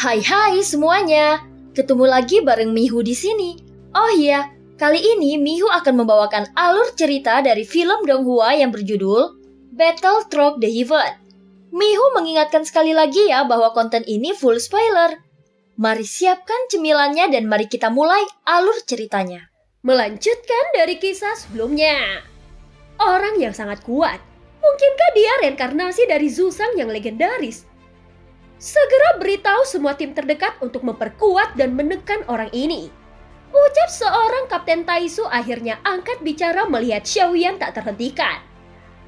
Hai semuanya, ketemu lagi bareng Mihu di sini. Oh iya, kali ini Mihu akan membawakan alur cerita dari film Donghua yang berjudul Battle Through the Heaven. Mihu mengingatkan sekali lagi ya bahwa konten ini full spoiler. Mari siapkan cemilannya dan mari kita mulai alur ceritanya. Melanjutkan dari kisah sebelumnya. Orang yang sangat kuat. Mungkinkah dia reinkarnasi dari Zuzang yang legendaris? Segera beritahu semua tim terdekat untuk memperkuat dan menekan orang ini. Ucap seorang Kapten Taisu akhirnya angkat bicara melihat Xiaoyan tak terhentikan.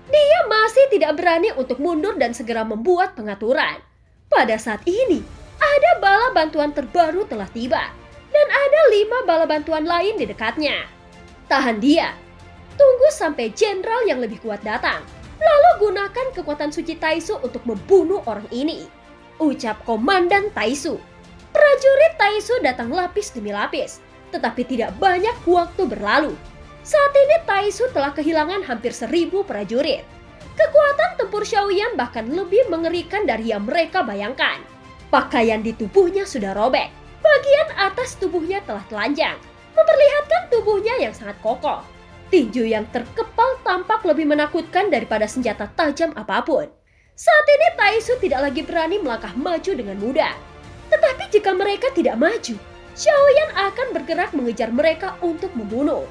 Dia masih tidak berani untuk mundur dan segera membuat pengaturan. Pada saat ini, ada bala bantuan terbaru telah tiba. Dan ada 5 bala bantuan lain di dekatnya. Tahan dia. Tunggu sampai jenderal yang lebih kuat datang. Lalu gunakan kekuatan suci Taisu untuk membunuh orang ini. Ucap Komandan Taisu. Prajurit Taisu datang lapis demi lapis. Tetapi tidak banyak waktu berlalu. Saat ini Taisu telah kehilangan hampir 1.000 prajurit. Kekuatan tempur Xiaoyan bahkan lebih mengerikan dari yang mereka bayangkan. Pakaian di tubuhnya sudah robek. Bagian atas tubuhnya telah telanjang, memperlihatkan tubuhnya yang sangat kokoh. Tinju yang terkepal tampak lebih menakutkan daripada senjata tajam apapun. Saat ini Taisu tidak lagi berani melangkah maju dengan mudah. Tetapi jika mereka tidak maju, Xiaoyan akan bergerak mengejar mereka untuk membunuh.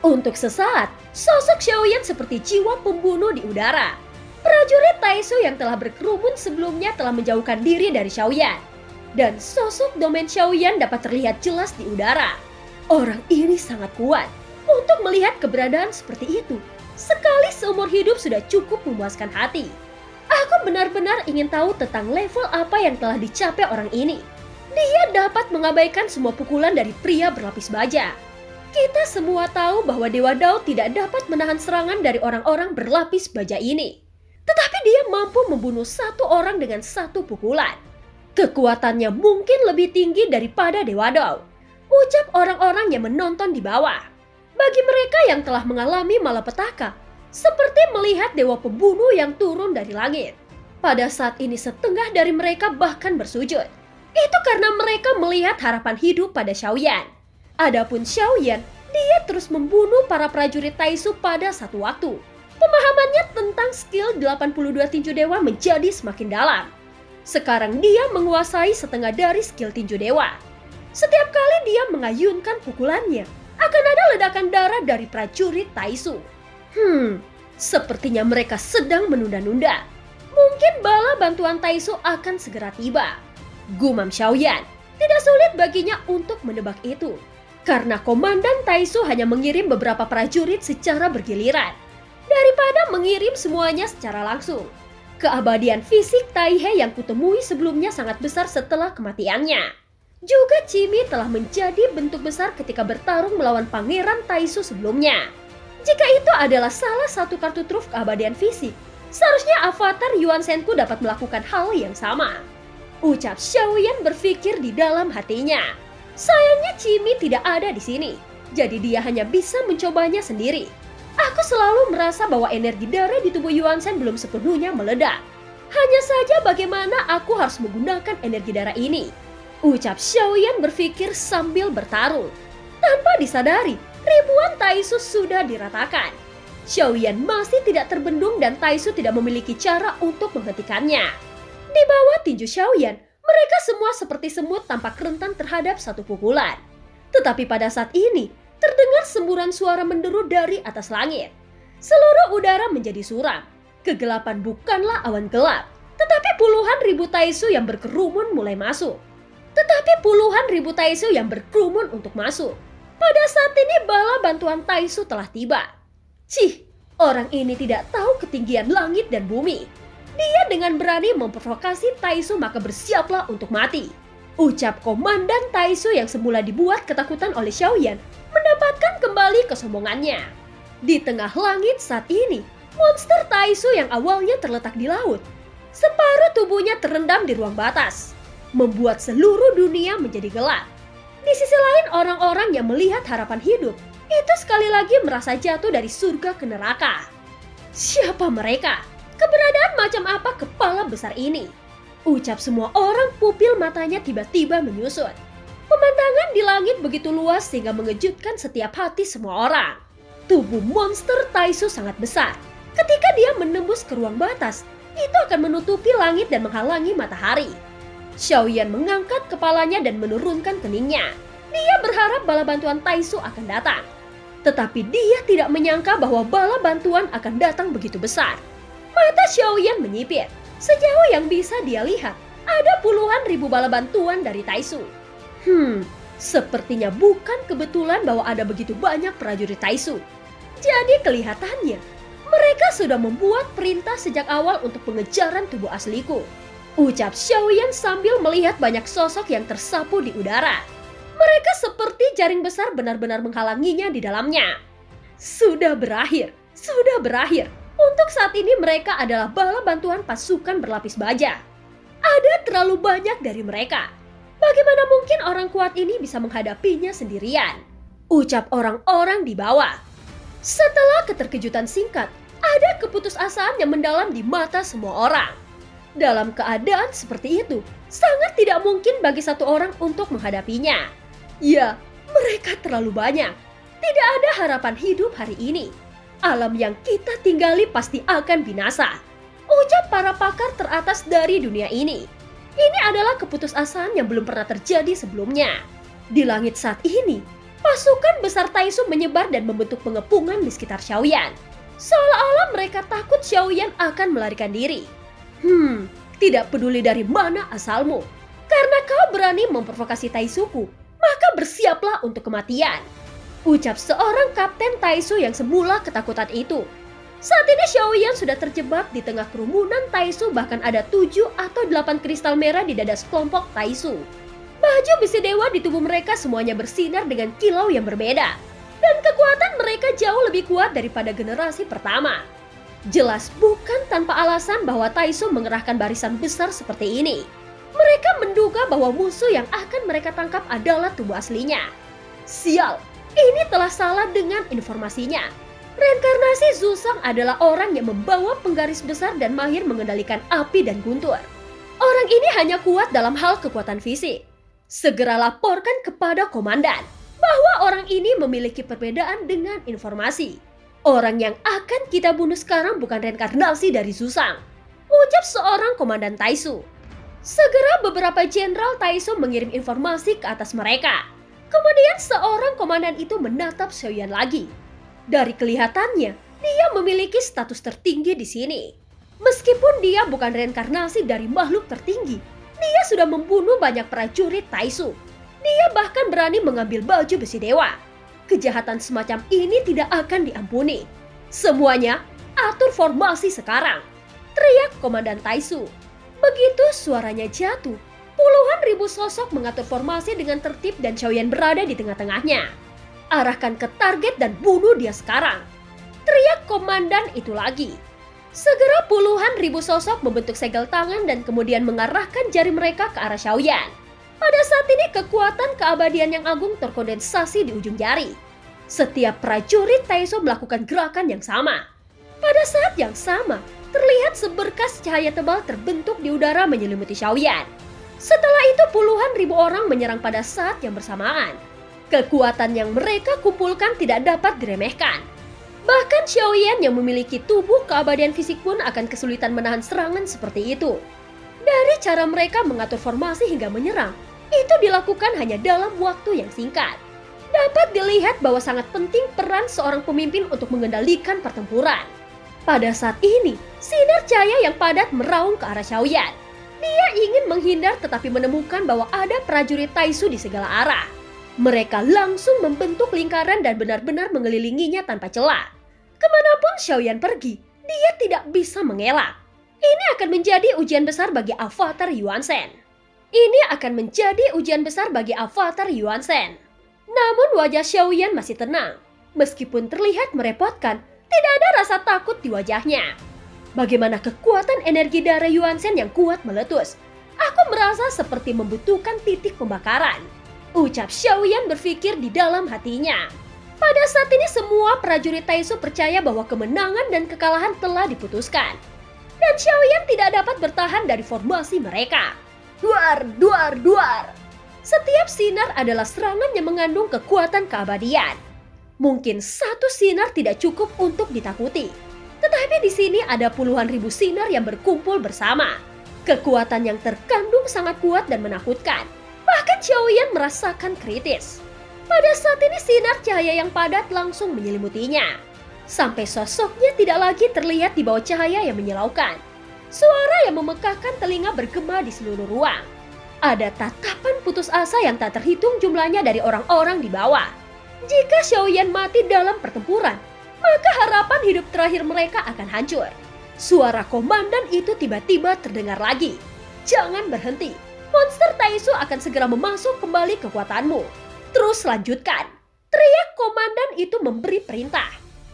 Untuk sesaat, sosok Xiaoyan seperti jiwa pembunuh di udara. Prajurit Taisu yang telah berkerumun sebelumnya telah menjauhkan diri dari Xiaoyan. Dan sosok domain Xiaoyan dapat terlihat jelas di udara. Orang ini sangat kuat. Untuk melihat keberadaan seperti itu, sekali seumur hidup sudah cukup memuaskan hati. Aku benar-benar ingin tahu tentang level apa yang telah dicapai orang ini. Dia dapat mengabaikan semua pukulan dari pria berlapis baja. Kita semua tahu bahwa Dewa Dao tidak dapat menahan serangan dari orang-orang berlapis baja ini. Tetapi dia mampu membunuh satu orang dengan satu pukulan. Kekuatannya mungkin lebih tinggi daripada Dewa Dao. Ucap orang-orang yang menonton di bawah. Bagi mereka yang telah mengalami malapetaka, seperti melihat dewa pembunuh yang turun dari langit. Pada saat ini setengah dari mereka bahkan bersujud. Itu karena mereka melihat harapan hidup pada Xiaoyan. Adapun Xiaoyan, dia terus membunuh para prajurit Taisu pada satu waktu. Pemahamannya tentang skill 82 tinju dewa menjadi semakin dalam. Sekarang dia menguasai setengah dari skill tinju dewa. Setiap kali dia mengayunkan pukulannya, akan ada ledakan darah dari prajurit Taisu. Sepertinya mereka sedang menunda-nunda. Mungkin bala bantuan Taisu akan segera tiba. Gumam Xiaoyan, tidak sulit baginya untuk menebak itu. Karena Komandan Taisu hanya mengirim beberapa prajurit secara bergiliran, daripada mengirim semuanya secara langsung. Keabadian fisik Taihe yang kutemui sebelumnya sangat besar setelah kematiannya. Juga Chimi telah menjadi bentuk besar ketika bertarung melawan Pangeran Taisu sebelumnya. Jika itu adalah salah satu kartu truf keabadian fisik, seharusnya avatar Yuan Senku dapat melakukan hal yang sama. Ucap Xiaoyan berpikir di dalam hatinya. Sayangnya Chimi tidak ada di sini, jadi dia hanya bisa mencobanya sendiri. Aku selalu merasa bahwa energi darah di tubuh Yuan Shen belum sepenuhnya meledak. Hanya saja bagaimana aku harus menggunakan energi darah ini. Ucap Xiaoyan berpikir sambil bertarung. Tanpa disadari, ribuan Taisu sudah diratakan. Xiaoyan masih tidak terbendung dan Taisu tidak memiliki cara untuk menghentikannya. Di bawah tinju Xiaoyan, mereka semua seperti semut tampak rentan terhadap satu pukulan. Tetapi pada saat ini, terdengar semburan suara menderu dari atas langit. Seluruh udara menjadi suram. Kegelapan bukanlah awan gelap, tetapi puluhan ribu Taisu yang berkerumun mulai masuk. Untuk masuk. Pada saat ini bala bantuan Taisu telah tiba. Orang ini tidak tahu ketinggian langit dan bumi. Dia dengan berani memprovokasi Taisu maka bersiaplah untuk mati. Ucap Komandan Taisu yang semula dibuat ketakutan oleh Xiaoyan mendapatkan kembali kesombongannya. Di tengah langit saat ini, monster Taisu yang awalnya terletak di laut, separuh tubuhnya terendam di ruang batas, membuat seluruh dunia menjadi gelap. Di sisi lain, orang-orang yang melihat harapan hidup itu sekali lagi merasa jatuh dari surga ke neraka. Siapa mereka? Keberadaan macam apa kepala besar ini? Ucap semua orang, pupil matanya tiba-tiba menyusut. Pemandangan di langit begitu luas sehingga mengejutkan setiap hati semua orang. Tubuh monster Taisu sangat besar. Ketika dia menembus ke ruang batas, itu akan menutupi langit dan menghalangi matahari. Xiaoyan mengangkat kepalanya dan menurunkan keningnya. Dia berharap bala bantuan Taisu akan datang. Tetapi dia tidak menyangka bahwa bala bantuan akan datang begitu besar. Mata Xiaoyan menyipir. Sejauh yang bisa dia lihat, ada puluhan ribu bala bantuan dari Taisu. Sepertinya bukan kebetulan bahwa ada begitu banyak prajurit Taisu. Jadi kelihatannya, mereka sudah membuat perintah sejak awal untuk pengejaran tubuh asliku. Ucap Xiaoyan sambil melihat banyak sosok yang tersapu di udara. Mereka seperti jaring besar benar-benar menghalanginya di dalamnya. Sudah berakhir. Untuk saat ini mereka adalah bala bantuan pasukan berlapis baja. Ada terlalu banyak dari mereka. Bagaimana mungkin orang kuat ini bisa menghadapinya sendirian? Ucap orang-orang di bawah. Setelah keterkejutan singkat, ada keputusasaan yang mendalam di mata semua orang. Dalam keadaan seperti itu, sangat tidak mungkin bagi satu orang untuk menghadapinya. Ya, mereka terlalu banyak. Tidak ada harapan hidup hari ini. Alam yang kita tinggali pasti akan binasa. Ucap para pakar teratas dari dunia ini. Ini adalah keputusasaan yang belum pernah terjadi sebelumnya. Di langit saat ini, pasukan besar Taisu menyebar dan membentuk pengepungan di sekitar Xiaoyan. Seolah-olah mereka takut Xiaoyan akan melarikan diri. Tidak peduli dari mana asalmu. Karena kau berani memprovokasi Taisuku, maka bersiaplah untuk kematian. Ucap seorang kapten Taisu yang semula ketakutan itu. Saat ini Xiaoyan sudah terjebak di tengah kerumunan Taisu, bahkan ada 7 atau 8 kristal merah di dada sekelompok Taisu. Baju besi dewa di tubuh mereka semuanya bersinar dengan kilau yang berbeda. Dan kekuatan mereka jauh lebih kuat daripada generasi pertama. Jelas bukan tanpa alasan bahwa Taisu mengerahkan barisan besar seperti ini. Mereka menduga bahwa musuh yang akan mereka tangkap adalah tubuh aslinya. Sial, ini telah salah dengan informasinya. Reinkarnasi Zuzang adalah orang yang membawa penggaris besar dan mahir mengendalikan api dan guntur. Orang ini hanya kuat dalam hal kekuatan fisik. Segera laporkan kepada komandan bahwa orang ini memiliki perbedaan dengan informasi. Orang yang akan kita bunuh sekarang bukan reinkarnasi dari Zuzang, ucap seorang komandan Taisu. Segera beberapa jenderal Taisu mengirim informasi ke atas mereka. Kemudian seorang komandan itu menatap Xiaoyan lagi. Dari kelihatannya, dia memiliki status tertinggi di sini. Meskipun dia bukan reinkarnasi dari makhluk tertinggi, dia sudah membunuh banyak prajurit Taisu. Dia bahkan berani mengambil baju besi dewa. Kejahatan semacam ini tidak akan diampuni. Semuanya, atur formasi sekarang, teriak komandan Taisu. Begitu suaranya jatuh, puluhan ribu sosok mengatur formasi dengan tertib dan Xiaoyan berada di tengah-tengahnya. Arahkan ke target dan bunuh dia sekarang, teriak komandan itu lagi. Segera puluhan ribu sosok membentuk segel tangan dan kemudian mengarahkan jari mereka ke arah Xiaoyan. Pada saat ini kekuatan keabadian yang agung terkondensasi di ujung jari. Setiap prajurit Taisu melakukan gerakan yang sama. Pada saat yang sama, terlihat seberkas cahaya tebal terbentuk di udara menyelimuti Xiaoyan. Setelah itu puluhan ribu orang menyerang pada saat yang bersamaan. Kekuatan yang mereka kumpulkan tidak dapat diremehkan. Bahkan Xiaoyan yang memiliki tubuh keabadian fisik pun akan kesulitan menahan serangan seperti itu. Dari cara mereka mengatur formasi hingga menyerang, itu dilakukan hanya dalam waktu yang singkat. Dapat dilihat bahwa sangat penting peran seorang pemimpin untuk mengendalikan pertempuran. Pada saat ini, sinar cahaya yang padat meraung ke arah Xiaoyan. Dia ingin menghindar tetapi menemukan bahwa ada prajurit Taisu di segala arah. Mereka langsung membentuk lingkaran dan benar-benar mengelilinginya tanpa celah. Kemanapun Xiaoyan pergi, dia tidak bisa mengelak. Ini akan menjadi ujian besar bagi avatar Yuan Shen. Namun wajah Xiaoyan masih tenang. Meskipun terlihat merepotkan, tidak ada rasa takut di wajahnya. Bagaimana kekuatan energi darah Yuan Shen yang kuat meletus. Aku merasa seperti membutuhkan titik pembakaran. Ucap Xiaoyan berpikir di dalam hatinya. Pada saat ini semua prajurit Taisu percaya bahwa kemenangan dan kekalahan telah diputuskan. dan Xiaoyan tidak dapat bertahan dari formasi mereka. Duar, duar, duar. Setiap sinar adalah serangan yang mengandung kekuatan keabadian. Mungkin satu sinar tidak cukup untuk ditakuti, tetapi di sini ada puluhan ribu sinar yang berkumpul bersama. Kekuatan yang terkandung sangat kuat dan menakutkan. Bahkan Xiaoyan merasakan kritis. Pada saat ini sinar cahaya yang padat langsung menyelimutinya. Sampai sosoknya tidak lagi terlihat di bawah cahaya yang menyilaukan. Suara yang memekakkan telinga bergema di seluruh ruang. Ada tatapan putus asa yang tak terhitung jumlahnya dari orang-orang di bawah. Jika Xiaoyan mati dalam pertempuran, maka harapan hidup terakhir mereka akan hancur. Suara komandan itu tiba-tiba terdengar lagi. Jangan berhenti. Monster Taisu akan segera memasuk kembali kekuatanmu. Terus lanjutkan. Teriak komandan itu memberi perintah.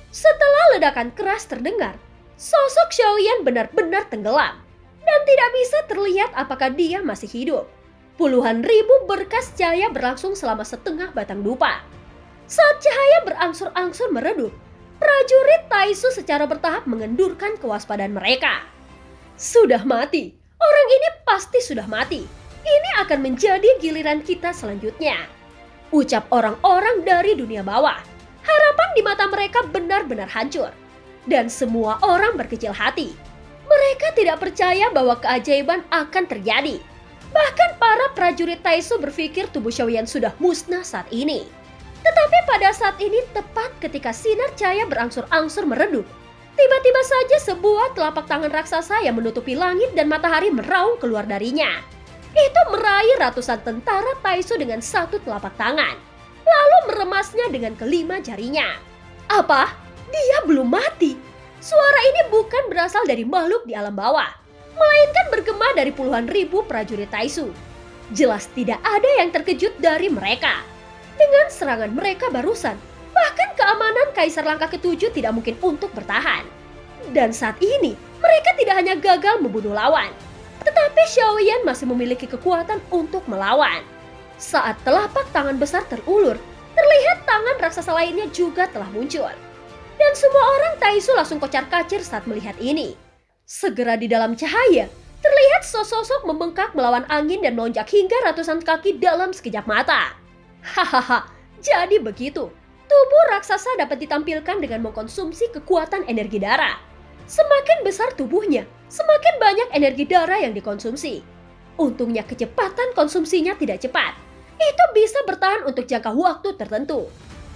Setelah ledakan keras terdengar, sosok Xiaoyan benar-benar tenggelam dan tidak bisa terlihat apakah dia masih hidup. Puluhan ribu berkas cahaya berlangsung selama setengah batang dupa. Saat cahaya berangsur-angsur meredup, prajurit Taisu secara bertahap mengendurkan kewaspadaan mereka. Sudah mati. Orang ini pasti sudah mati. Ini akan menjadi giliran kita selanjutnya. Ucap orang-orang dari dunia bawah. Harapan di mata mereka benar-benar hancur. Dan semua orang berkecil hati. Mereka tidak percaya bahwa keajaiban akan terjadi. Bahkan para prajurit Taisu berpikir tubuh Xiaoyan sudah musnah saat ini. Tetapi pada saat ini tepat ketika sinar cahaya berangsur-angsur meredup, tiba-tiba saja sebuah telapak tangan raksasa yang menutupi langit dan matahari meraung keluar darinya. Itu meraih ratusan tentara Taisu dengan satu telapak tangan, lalu meremasnya dengan kelima jarinya. Apa? Dia belum mati. Suara ini bukan berasal dari makhluk di alam bawah, melainkan bergema dari puluhan ribu prajurit Taisu. Jelas tidak ada yang terkejut dari mereka. Dengan serangan mereka barusan, bahkan keamanan Kaisar Langkah Ketujuh tidak mungkin untuk bertahan. Dan saat ini, mereka tidak hanya gagal membunuh lawan, tetapi Xiaoyan masih memiliki kekuatan untuk melawan. Saat telapak tangan besar terulur, terlihat tangan raksasa lainnya juga telah muncul. Dan semua orang Taisu langsung kocar-kacir saat melihat ini. Segera di dalam cahaya, terlihat sosok membengkak melawan angin dan melonjak hingga ratusan kaki dalam sekejap mata. Hahaha, jadi begitu. Tubuh raksasa dapat ditampilkan dengan mengkonsumsi kekuatan energi darah. Semakin besar tubuhnya, semakin banyak energi darah yang dikonsumsi. Untungnya kecepatan konsumsinya tidak cepat. Itu bisa bertahan untuk jangka waktu tertentu.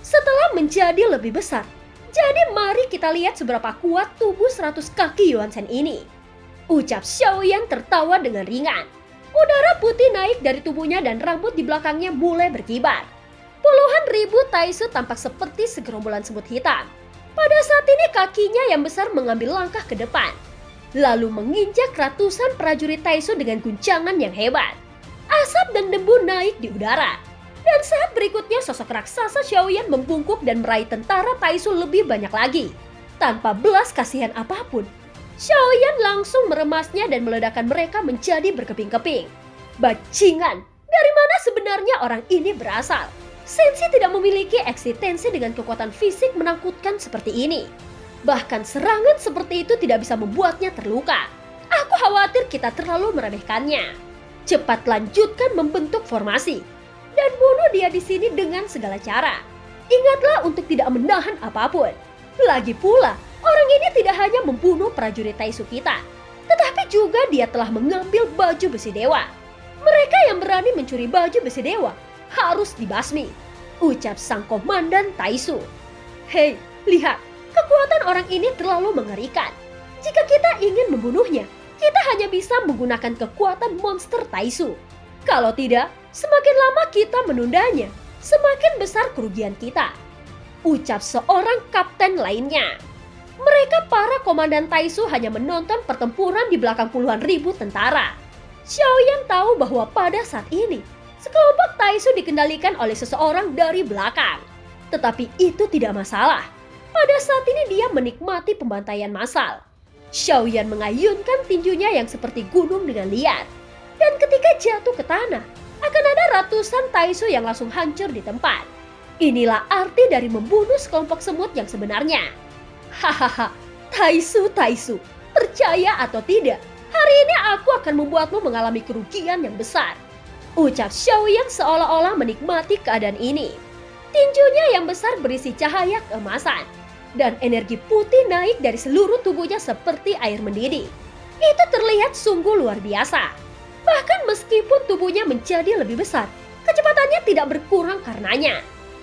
Setelah menjadi lebih besar, jadi mari kita lihat seberapa kuat tubuh 100 kaki Yuan Shen ini. Ucap Xiaoyan tertawa dengan ringan. Udara putih naik dari tubuhnya dan rambut di belakangnya mulai berkibar. Puluhan ribu Taisu tampak seperti segerombolan semut hitam. Pada saat ini kakinya yang besar mengambil langkah ke depan, lalu menginjak ratusan prajurit Taisu dengan guncangan yang hebat. Asap dan debu naik di udara. Dan saat berikutnya sosok raksasa Xiaoyan membungkuk dan meraih tentara Taisu lebih banyak lagi. Tanpa belas kasihan apapun, Xiaoyan langsung meremasnya dan meledakkan mereka menjadi berkeping-keping. Bajingan, dari mana sebenarnya orang ini berasal? Sensei tidak memiliki eksistensi dengan kekuatan fisik menakutkan seperti ini. Bahkan serangan seperti itu tidak bisa membuatnya terluka. Aku khawatir kita terlalu meremehkannya. Cepat lanjutkan membentuk formasi dan bunuh dia di sini dengan segala cara. Ingatlah untuk tidak menahan apapun. Lagi pula, orang ini tidak hanya membunuh prajurit Taisu kita, tetapi juga dia telah mengambil baju besi dewa. Mereka yang berani mencuri baju besi dewa harus dibasmi, ucap sang komandan Taisu. Hei, lihat, kekuatan orang ini terlalu mengerikan. Jika kita ingin membunuhnya, kita hanya bisa menggunakan kekuatan monster Taisu. Kalau tidak, semakin lama kita menundanya, semakin besar kerugian kita, ucap seorang kapten lainnya. Mereka para komandan Taisu hanya menonton pertempuran di belakang puluhan ribu tentara. Xiaoyan tahu bahwa pada saat ini, sekelompok Taisu dikendalikan oleh seseorang dari belakang. Tetapi itu tidak masalah. Pada saat ini dia menikmati pembantaian massal. Xiaoyan mengayunkan tinjunya yang seperti gunung dengan liar. Dan ketika jatuh ke tanah, akan ada ratusan Taisu yang langsung hancur di tempat. Inilah arti dari membunuh sekelompok semut yang sebenarnya. Hahaha, Taisu, Percaya atau tidak, hari ini aku akan membuatmu mengalami kerugian yang besar. Ucap Xiaoyan seolah-olah menikmati keadaan ini. Tinjunya yang besar berisi cahaya keemasan, dan energi putih naik dari seluruh tubuhnya seperti air mendidih. Itu terlihat sungguh luar biasa. Bahkan meskipun tubuhnya menjadi lebih besar, kecepatannya tidak berkurang karenanya.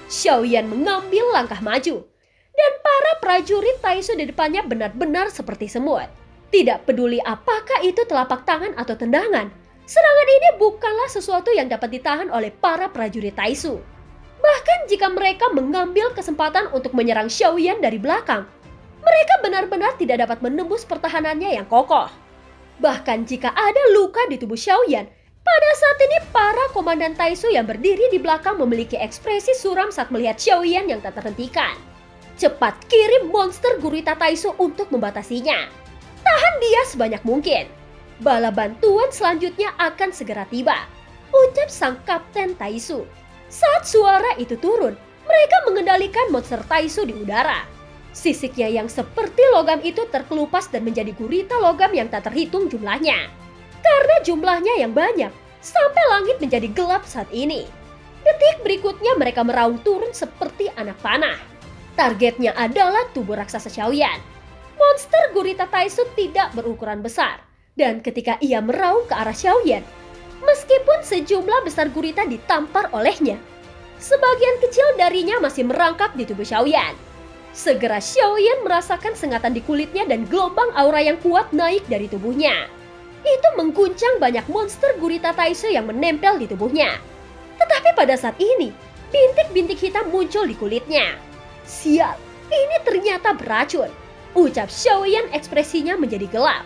Xiaoyan mengambil langkah maju, dan para prajurit Taisu di depannya benar-benar seperti semut. Tidak peduli apakah itu telapak tangan atau tendangan, serangan ini bukanlah sesuatu yang dapat ditahan oleh para prajurit Taisu. Bahkan jika mereka mengambil kesempatan untuk menyerang Xiaoyan dari belakang, mereka benar-benar tidak dapat menembus pertahanannya yang kokoh. Bahkan jika ada luka di tubuh Xiaoyan, pada saat ini para komandan Taisu yang berdiri di belakang memiliki ekspresi suram saat melihat Xiaoyan yang tak terhentikan. Cepat kirim monster gurita Taisu untuk membatasinya. Tahan dia sebanyak mungkin. Bala bantuan selanjutnya akan segera tiba, ucap sang kapten Taisu. Saat suara itu turun, mereka mengendalikan monster Taisu di udara. Sisiknya yang seperti logam itu terkelupas dan menjadi gurita logam yang tak terhitung jumlahnya. Karena jumlahnya yang banyak, sampai langit menjadi gelap saat ini. Detik berikutnya mereka meraung turun seperti anak panah. Targetnya adalah tubuh raksasa Xiaoyan. Monster gurita Taisu tidak berukuran besar, dan ketika ia meraung ke arah Xiaoyan, meskipun sejumlah besar gurita ditampar olehnya, sebagian kecil darinya masih merangkap di tubuh Xiaoyan. Segera Xiaoyan merasakan sengatan di kulitnya dan gelombang aura yang kuat naik dari tubuhnya. Itu mengguncang banyak monster gurita Taisu yang menempel di tubuhnya. Tetapi pada saat ini, bintik-bintik hitam muncul di kulitnya. Sial, ini ternyata beracun. Ucap Xiaoyan ekspresinya menjadi gelap.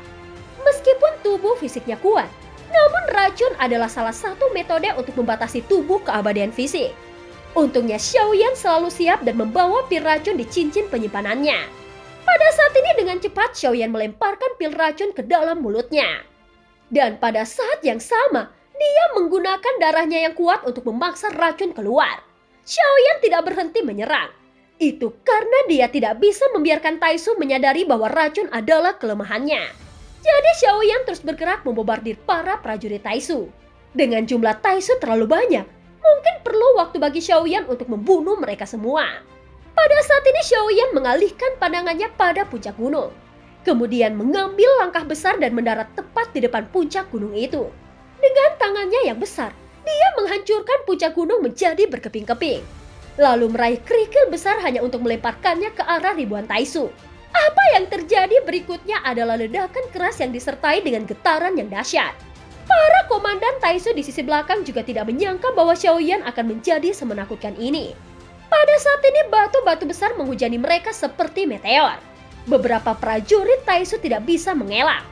Meskipun tubuh fisiknya kuat, namun racun adalah salah satu metode untuk membatasi tubuh keabadian fisik. Untungnya Xiaoyan selalu siap dan membawa pil racun di cincin penyimpanannya. Pada saat ini dengan cepat Xiaoyan melemparkan pil racun ke dalam mulutnya. Dan pada saat yang sama, dia menggunakan darahnya yang kuat untuk memaksa racun keluar. Xiaoyan tidak berhenti menyerang. Itu karena dia tidak bisa membiarkan Taisu menyadari bahwa racun adalah kelemahannya. Jadi Xiaoyan terus bergerak membobardir para prajurit Taisu. Dengan jumlah Taisu terlalu banyak, mungkin perlu waktu bagi Xiaoyan untuk membunuh mereka semua. Pada saat ini Xiaoyan mengalihkan pandangannya pada puncak gunung. Kemudian mengambil langkah besar dan mendarat tepat di depan puncak gunung itu. Dengan tangannya yang besar, dia menghancurkan puncak gunung menjadi berkeping-keping. Lalu meraih kerikil besar hanya untuk melemparkannya ke arah ribuan Taisu. Apa yang terjadi berikutnya adalah ledakan keras yang disertai dengan getaran yang dahsyat. Para komandan Taisu di sisi belakang juga tidak menyangka bahwa Xiaoyan akan menjadi semenakutkan ini. Pada saat ini batu-batu besar menghujani mereka seperti meteor. Beberapa prajurit Taisu tidak bisa mengelak.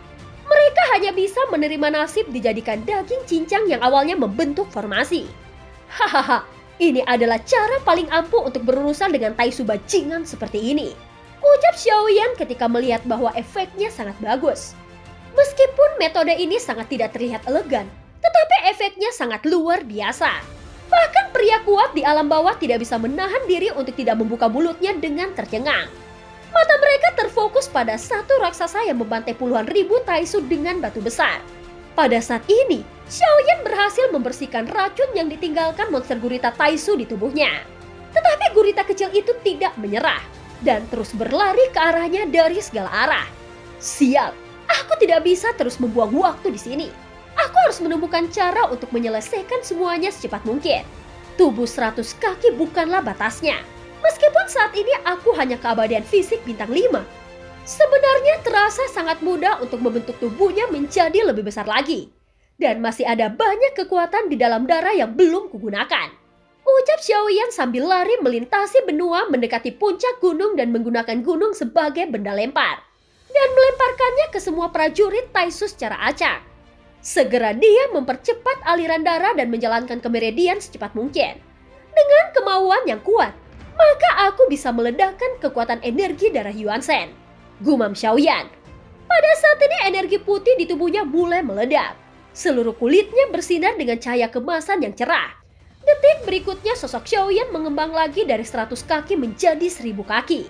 Mereka hanya bisa menerima nasib dijadikan daging cincang yang awalnya membentuk formasi. Hahaha, ini adalah cara paling ampuh untuk berurusan dengan Taisu bajingan seperti ini. Ucap Xiaoyan ketika melihat bahwa efeknya sangat bagus. Meskipun metode ini sangat tidak terlihat elegan, tetapi efeknya sangat luar biasa. Bahkan pria kuat di alam bawah tidak bisa menahan diri untuk tidak membuka mulutnya dengan tercengang. Mata mereka terfokus pada satu raksasa yang membantai puluhan ribu Taisu dengan batu besar. Pada saat ini, Xiaoyan berhasil membersihkan racun yang ditinggalkan monster gurita Taisu di tubuhnya. Tetapi gurita kecil itu tidak menyerah dan terus berlari ke arahnya dari segala arah. Sial, aku tidak bisa terus membuang waktu di sini. Aku harus menemukan cara untuk menyelesaikan semuanya secepat mungkin. Tubuh 100 kaki bukanlah batasnya. Meskipun saat ini aku hanya keabadian fisik bintang 5. Sebenarnya terasa sangat mudah untuk membentuk tubuhnya menjadi lebih besar lagi. Dan masih ada banyak kekuatan di dalam darah yang belum kugunakan. Ucap Xiaoyan sambil lari melintasi benua mendekati puncak gunung dan menggunakan gunung sebagai benda lempar. Dan melemparkannya ke semua prajurit Taisu secara acak. Segera dia mempercepat aliran darah dan menjalankan ke meridian secepat mungkin. Dengan kemauan yang kuat, maka aku bisa meledakkan kekuatan energi darah Yuan Shen. Gumam Xiaoyan. Pada saat ini energi putih di tubuhnya mulai meledak. Seluruh kulitnya bersinar dengan cahaya kemasan yang cerah. Detik berikutnya sosok Xiaoyan mengembang lagi dari 100 kaki menjadi 1000 kaki.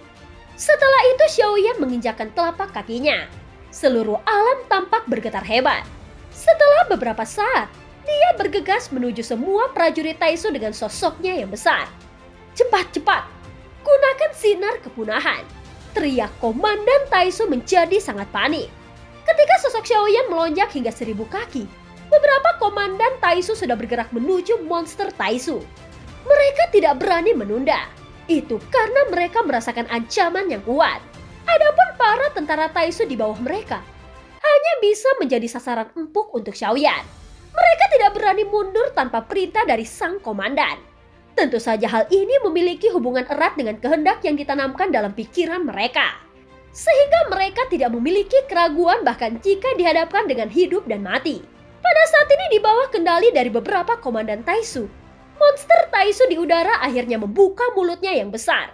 Setelah itu Xiaoyan menginjakkan telapak kakinya. Seluruh alam tampak bergetar hebat. Setelah beberapa saat, dia bergegas menuju semua prajurit Taisu dengan sosoknya yang besar. Cepat-cepat, gunakan sinar kepunahan. Teriak Komandan Taisu menjadi sangat panik. Ketika sosok Xiaoyan melonjak hingga 1000 kaki, beberapa komandan Taisu sudah bergerak menuju monster Taisu. Mereka tidak berani menunda. Itu karena mereka merasakan ancaman yang kuat. Adapun para tentara Taisu di bawah mereka hanya bisa menjadi sasaran empuk untuk Xiaoyan. Mereka tidak berani mundur tanpa perintah dari sang komandan. Tentu saja hal ini memiliki hubungan erat dengan kehendak yang ditanamkan dalam pikiran mereka. Sehingga mereka tidak memiliki keraguan bahkan jika dihadapkan dengan hidup dan mati. Pada saat ini di bawah kendali dari beberapa komandan Taisu, monster Taisu di udara akhirnya membuka mulutnya yang besar.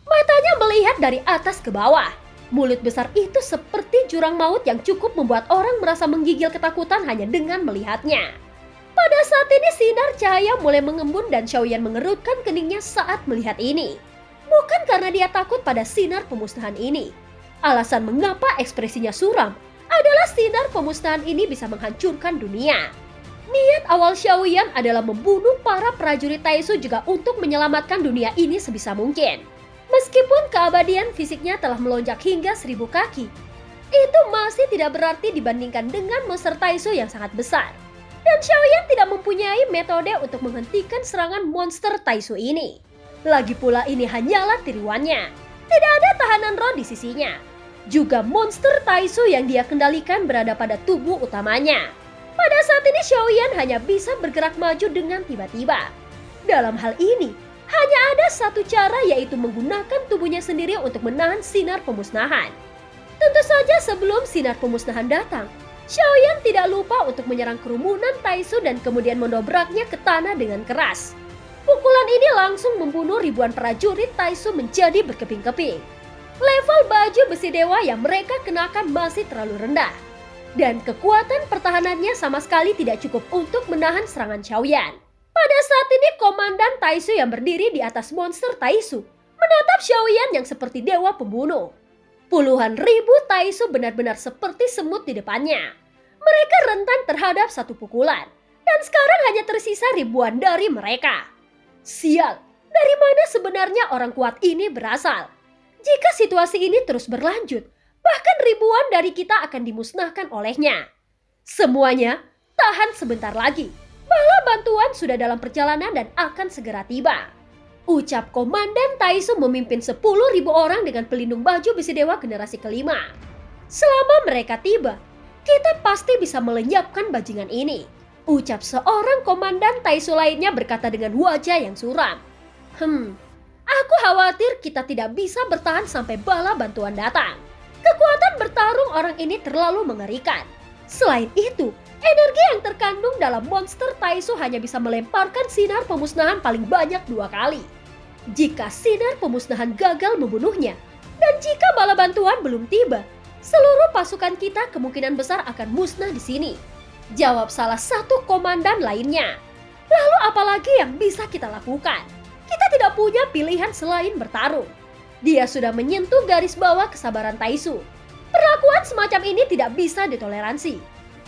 Matanya melihat dari atas ke bawah. Mulut besar itu seperti jurang maut yang cukup membuat orang merasa menggigil ketakutan hanya dengan melihatnya. Pada saat ini sinar cahaya mulai mengembun dan Xiaoyan mengerutkan keningnya saat melihat ini. Bukan karena dia takut pada sinar pemusnahan ini. Alasan mengapa ekspresinya suram adalah sinar pemusnahan ini bisa menghancurkan dunia. Niat awal Xiaoyan adalah membunuh para prajurit Taisu juga untuk menyelamatkan dunia ini sebisa mungkin. Meskipun keabadian fisiknya telah melonjak hingga 1000 kaki, itu masih tidak berarti dibandingkan dengan monster Taisu yang sangat besar. Dan Xiaoyan tidak mempunyai metode untuk menghentikan serangan monster Taisu ini. Lagi pula ini hanyalah tiruannya. Tidak ada tahanan roh di sisinya. Juga monster Taisu yang dia kendalikan berada pada tubuh utamanya. Pada saat ini Xiaoyan hanya bisa bergerak maju dengan tiba-tiba. Dalam hal ini, hanya ada satu cara yaitu menggunakan tubuhnya sendiri untuk menahan sinar pemusnahan. Tentu saja sebelum sinar pemusnahan datang, Xiaoyan tidak lupa untuk menyerang kerumunan Taisu dan kemudian mendobraknya ke tanah dengan keras. Pukulan ini langsung membunuh ribuan prajurit Taisu menjadi berkeping-keping. Level baju besi dewa yang mereka kenakan masih terlalu rendah. Dan kekuatan pertahanannya sama sekali tidak cukup untuk menahan serangan Xiaoyan. Pada saat ini komandan Taisu yang berdiri di atas monster Taisu menatap Xiaoyan yang seperti dewa pembunuh. Puluhan ribu Taisu benar-benar seperti semut di depannya. Mereka rentan terhadap satu pukulan. Dan sekarang hanya tersisa ribuan dari mereka. Sial, dari mana sebenarnya orang kuat ini berasal? Jika situasi ini terus berlanjut, bahkan ribuan dari kita akan dimusnahkan olehnya. Semuanya, tahan sebentar lagi. Bala bantuan sudah dalam perjalanan dan akan segera tiba. Ucap Komandan Taisu memimpin 10.000 orang dengan pelindung baju besi dewa generasi kelima. Selama mereka tiba, kita pasti bisa melenyapkan bajingan ini. Ucap seorang Komandan Taisu lainnya berkata dengan wajah yang suram. Aku khawatir kita tidak bisa bertahan sampai bala bantuan datang. Kekuatan bertarung orang ini terlalu mengerikan. Selain itu, energi yang terkandung dalam monster Taisu hanya bisa melemparkan sinar pemusnahan paling banyak 2 kali. Jika sinar pemusnahan gagal membunuhnya, dan jika bala bantuan belum tiba, seluruh pasukan kita kemungkinan besar akan musnah di sini. Jawab salah satu komandan lainnya. Lalu apalagi yang bisa kita lakukan? Kita tidak punya pilihan selain bertarung. Dia sudah menyentuh garis bawah kesabaran Taisu. Perlakuan semacam ini tidak bisa ditoleransi.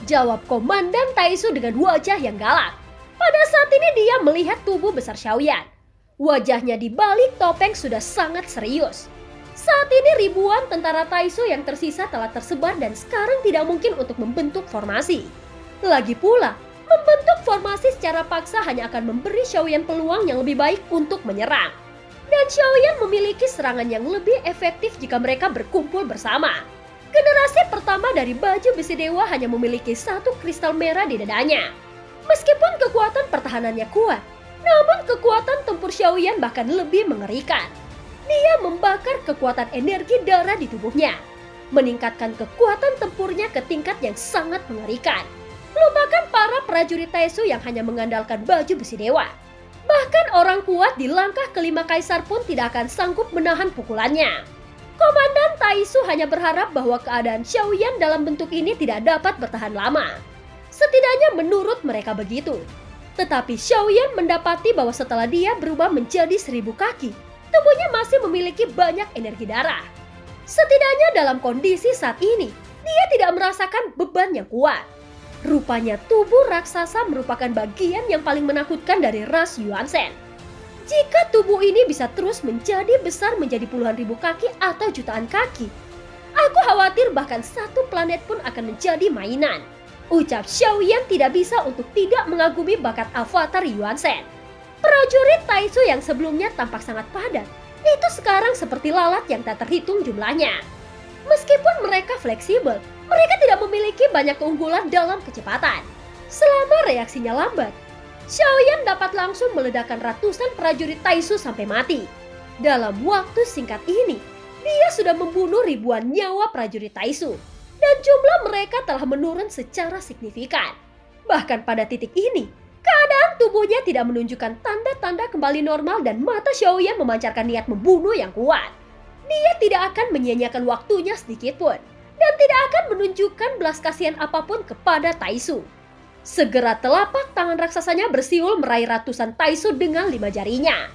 Jawab Komandan Taisu dengan wajah yang galak. Pada saat ini dia melihat tubuh besar Xiaoyan. Wajahnya di balik topeng sudah sangat serius. Saat ini ribuan tentara Taisu yang tersisa telah tersebar dan sekarang tidak mungkin untuk membentuk formasi. Lagi pula, membentuk formasi secara paksa hanya akan memberi Xiaoyan peluang yang lebih baik untuk menyerang. Dan Xiaoyan memiliki serangan yang lebih efektif jika mereka berkumpul bersama. Generasi pertama dari baju besi dewa hanya memiliki 1 kristal merah di dadanya. Meskipun kekuatan pertahanannya kuat, namun kekuatan tempur Xiaoyan bahkan lebih mengerikan. Dia membakar kekuatan energi darah di tubuhnya, meningkatkan kekuatan tempurnya ke tingkat yang sangat mengerikan. Lupakan para prajurit Taisu yang hanya mengandalkan baju besi dewa. Bahkan orang kuat di langkah kelima kaisar pun tidak akan sanggup menahan pukulannya. Komandan Taisu hanya berharap bahwa keadaan Xiaoyan dalam bentuk ini tidak dapat bertahan lama. Setidaknya menurut mereka begitu. Tetapi Xiaoyan mendapati bahwa setelah dia berubah menjadi 1000 kaki, tubuhnya masih memiliki banyak energi darah. Setidaknya dalam kondisi saat ini, Dia tidak merasakan beban yang kuat. Rupanya tubuh raksasa merupakan bagian yang paling menakutkan dari ras Yuan-Shen. Jika tubuh ini bisa terus menjadi besar menjadi puluhan ribu kaki atau jutaan kaki, aku khawatir bahkan satu planet pun akan menjadi mainan. Ucap Xiaoyan tidak bisa untuk tidak mengagumi bakat avatar Yuan-Shen. Prajurit Taisu yang sebelumnya tampak sangat padat, itu sekarang seperti lalat yang tak terhitung jumlahnya. Meskipun mereka fleksibel, mereka tidak memiliki banyak keunggulan dalam kecepatan. Selama reaksinya lambat, Xiaoyan dapat langsung meledakkan ratusan prajurit Taisu sampai mati. Dalam waktu singkat ini, dia sudah membunuh ribuan nyawa prajurit Taisu, dan jumlah mereka telah menurun secara signifikan. Bahkan pada titik ini, keadaan tubuhnya tidak menunjukkan tanda-tanda kembali normal dan mata Xiaoyan memancarkan niat membunuh yang kuat. Dia tidak akan menyia-nyiakan waktunya sedikit pun, dan tidak akan menunjukkan belas kasihan apapun kepada Taisu. Segera telapak tangan raksasanya bersiul meraih ratusan Taisu dengan 5 jarinya.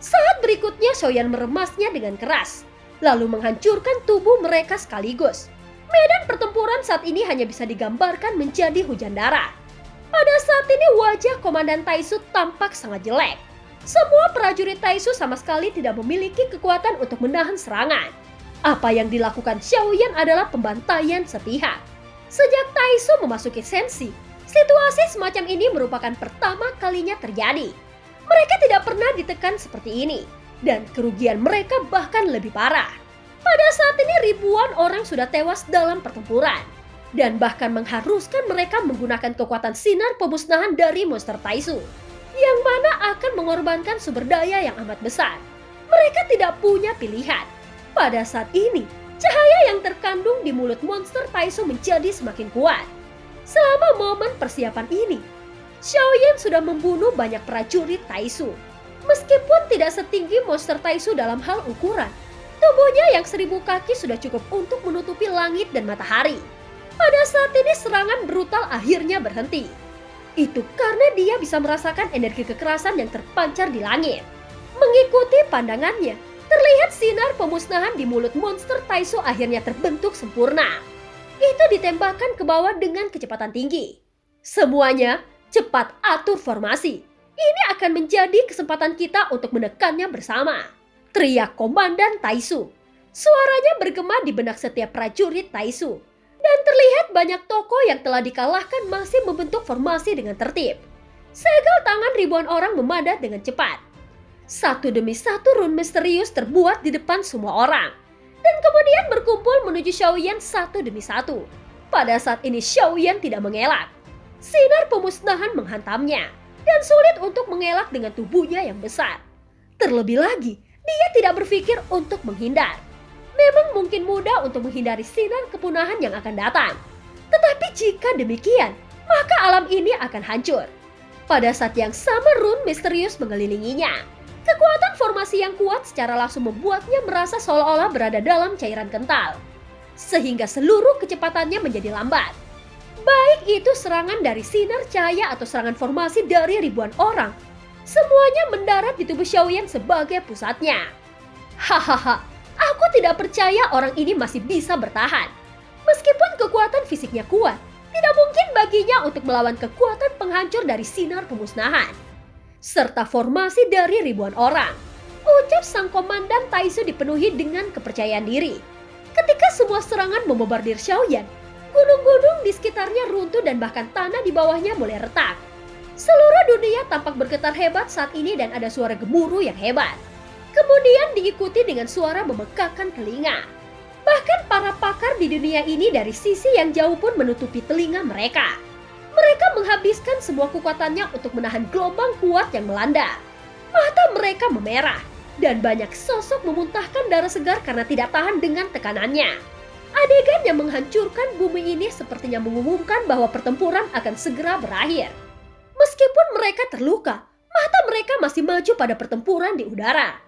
Saat berikutnya Xiaoyan meremasnya dengan keras, lalu menghancurkan tubuh mereka sekaligus. Medan pertempuran saat ini hanya bisa digambarkan menjadi hujan darah. Pada saat ini wajah Komandan Taisu tampak sangat jelek. Semua prajurit Taisu sama sekali tidak memiliki kekuatan untuk menahan serangan. Apa yang dilakukan Xiaoyan adalah pembantaian sepihak. Sejak Taisu memasuki Senshi, situasi semacam ini merupakan pertama kalinya terjadi. Mereka tidak pernah ditekan seperti ini, dan kerugian mereka bahkan lebih parah. Pada saat ini ribuan orang sudah tewas dalam pertempuran, dan bahkan mengharuskan mereka menggunakan kekuatan sinar pemusnahan dari monster Taisu, yang mana akan mengorbankan sumber daya yang amat besar. Mereka tidak punya pilihan. Pada saat ini, cahaya yang terkandung di mulut monster Taisu menjadi semakin kuat. Selama momen persiapan ini, Xiaoyan sudah membunuh banyak prajurit Taisu. Meskipun tidak setinggi monster Taisu dalam hal ukuran, tubuhnya yang 1000 kaki sudah cukup untuk menutupi langit dan matahari. Pada saat ini serangan brutal akhirnya berhenti. Itu karena dia bisa merasakan energi kekerasan yang terpancar di langit. Mengikuti pandangannya, terlihat sinar pemusnahan di mulut monster Taisu akhirnya terbentuk sempurna. Itu ditembakkan ke bawah dengan kecepatan tinggi. Semuanya cepat atur formasi. Ini akan menjadi kesempatan kita untuk menekannya bersama. Teriak Komandan Taisu. Suaranya bergema di benak setiap prajurit Taisu. Dan terlihat banyak tokoh yang telah dikalahkan masih membentuk formasi dengan tertib. Segel tangan ribuan orang memadat dengan cepat. Satu demi satu rune misterius terbuat di depan semua orang. Dan kemudian berkumpul menuju Xiaoyan satu demi satu. Pada saat ini Xiaoyan tidak mengelak. Sinar pemusnahan menghantamnya. Dan sulit untuk mengelak dengan tubuhnya yang besar. Terlebih lagi, dia tidak berpikir untuk menghindar. Memang mungkin mudah untuk menghindari sinar kepunahan yang akan datang. Tetapi jika demikian, maka alam ini akan hancur. Pada saat yang sama rune misterius mengelilinginya. Kekuatan formasi yang kuat secara langsung membuatnya merasa seolah-olah berada dalam cairan kental. Sehingga seluruh kecepatannya menjadi lambat. Baik itu serangan dari sinar cahaya atau serangan formasi dari ribuan orang. Semuanya mendarat di tubuh Xiaoyan sebagai pusatnya. Hahaha. Aku tidak percaya orang ini masih bisa bertahan. Meskipun kekuatan fisiknya kuat, tidak mungkin baginya untuk melawan kekuatan penghancur dari sinar pemusnahan. Serta formasi dari ribuan orang. Ucap sang komandan Taisu dipenuhi dengan kepercayaan diri. Ketika semua serangan memombardir Xiaoyan, gunung-gunung di sekitarnya runtuh dan bahkan tanah di bawahnya mulai retak. Seluruh dunia tampak bergetar hebat saat ini dan ada suara gemuruh yang hebat. Kemudian diikuti dengan suara memekakkan telinga. Bahkan para pakar di dunia ini dari sisi yang jauh pun menutupi telinga mereka. Mereka menghabiskan semua kekuatannya untuk menahan gelombang kuat yang melanda. Mata mereka memerah, dan banyak sosok memuntahkan darah segar karena tidak tahan dengan tekanannya. Adegan yang menghancurkan bumi ini sepertinya mengumumkan bahwa pertempuran akan segera berakhir. Meskipun mereka terluka, mata mereka masih maju pada pertempuran di udara.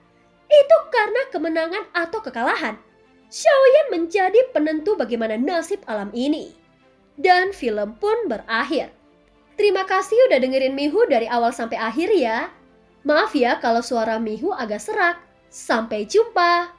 Itu karena kemenangan atau kekalahan, Xiaoyan menjadi penentu bagaimana nasib alam ini. Dan film pun berakhir. Terima kasih udah dengerin Mihu dari awal sampai akhir ya. Maaf ya kalau suara Mihu agak serak. Sampai jumpa.